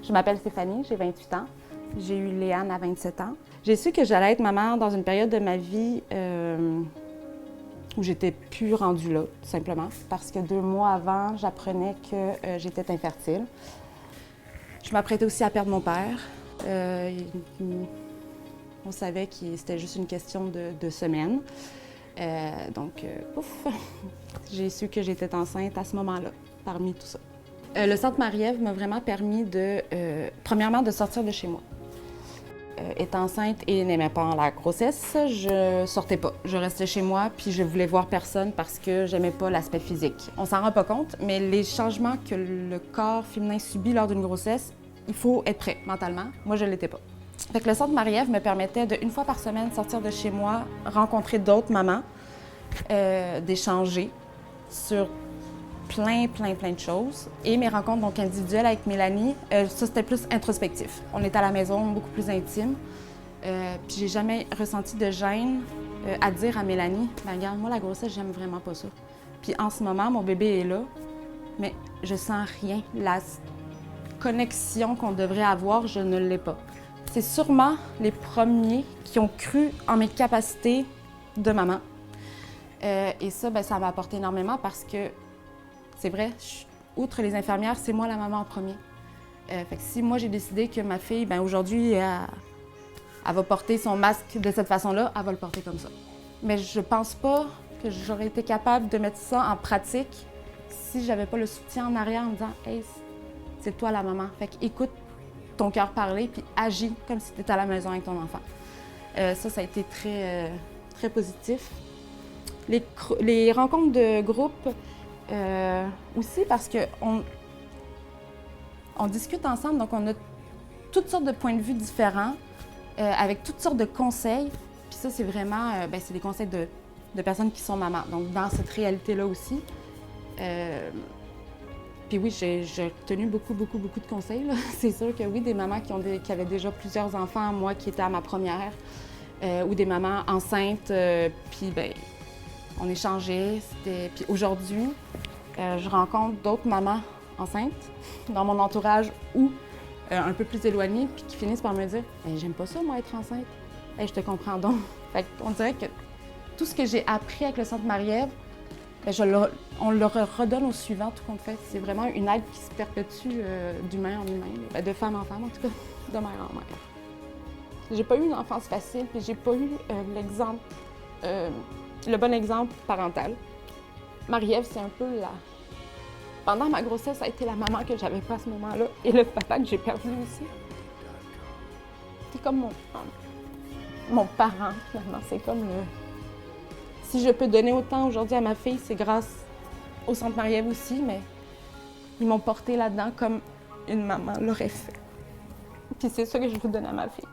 Je m'appelle Stéphanie, j'ai 28 ans. J'ai eu Léane à 27 ans. J'ai su que j'allais être maman dans une période de ma vie où j'étais plus rendue là, tout simplement, parce que 2 mois avant, j'apprenais que j'étais infertile. Je m'apprêtais aussi à perdre mon père. On savait que c'était juste une question de semaines. Pouf, j'ai su que j'étais enceinte à ce moment-là, parmi tout ça. Le Centre Marie-Ève m'a vraiment permis premièrement, de sortir de chez moi. Étant enceinte et n'aimant pas la grossesse, je sortais pas. Je restais chez moi, puis je voulais voir personne parce que j'aimais pas l'aspect physique. On s'en rend pas compte, mais les changements que le corps féminin subit lors d'une grossesse, il faut être prêt mentalement. Moi, je l'étais pas. Fait que le Centre Marie-Ève me permettait de, 1 fois par semaine, sortir de chez moi, rencontrer d'autres mamans, d'échanger sur plein de choses. Et mes rencontres donc individuelles avec Mélanie, ça c'était plus introspectif. On était à la maison, beaucoup plus intime. Puis j'ai jamais ressenti de gêne à dire à Mélanie, ben regarde, moi la grossesse, j'aime vraiment pas ça. Puis en ce moment, mon bébé est là, mais je sens rien. La connexion qu'on devrait avoir, je ne l'ai pas. C'est sûrement les premiers qui ont cru en mes capacités de maman. Et ça, ben, ça m'a apporté énormément parce que c'est vrai, outre les infirmières, c'est moi la maman en premier. Fait que si moi j'ai décidé que ma fille, ben aujourd'hui, elle va porter son masque de cette façon-là, elle va le porter comme ça. Mais je pense pas que j'aurais été capable de mettre ça en pratique si j'avais pas le soutien en arrière en me disant « Hey, c'est toi la maman, fait qu'écoute ton cœur parler puis agis comme si tu étais à la maison avec ton enfant. » Ça a été très positif. Les rencontres de groupe, aussi parce qu'on discute ensemble, donc on a toutes sortes de points de vue différents, avec toutes sortes de conseils. Puis ça, c'est vraiment, c'est des conseils de personnes qui sont mamans, donc dans cette réalité-là aussi. Puis oui, j'ai retenu beaucoup de conseils, là. C'est sûr que oui, des mamans qui avaient déjà plusieurs enfants, moi qui étais à ma première, ou des mamans enceintes, puis ben on échangeait. Puis aujourd'hui, je rencontre d'autres mamans enceintes dans mon entourage ou un peu plus éloignées, puis qui finissent par me dire hey, « J'aime pas ça, moi, être enceinte. Hey, je te comprends donc. » Fait qu'on dirait que tout ce que j'ai appris avec le Centre Marie-Ève, on le redonne au suivant, tout compte fait. C'est vraiment une aide qui se perpétue d'humain en humain, de femme en femme, en tout cas, de mère en mère. J'ai pas eu une enfance facile, puis j'ai pas eu le bon exemple parental. Marie-Ève, c'est un peu Pendant ma grossesse, ça a été la maman que j'avais pas à ce moment-là et le papa que j'ai perdu aussi. C'est comme mon parent, finalement. C'est comme Si je peux donner autant aujourd'hui à ma fille, c'est grâce au Centre Marie-Ève aussi, mais ils m'ont portée là-dedans comme une maman l'aurait fait. Puis c'est ça que je veux donner à ma fille.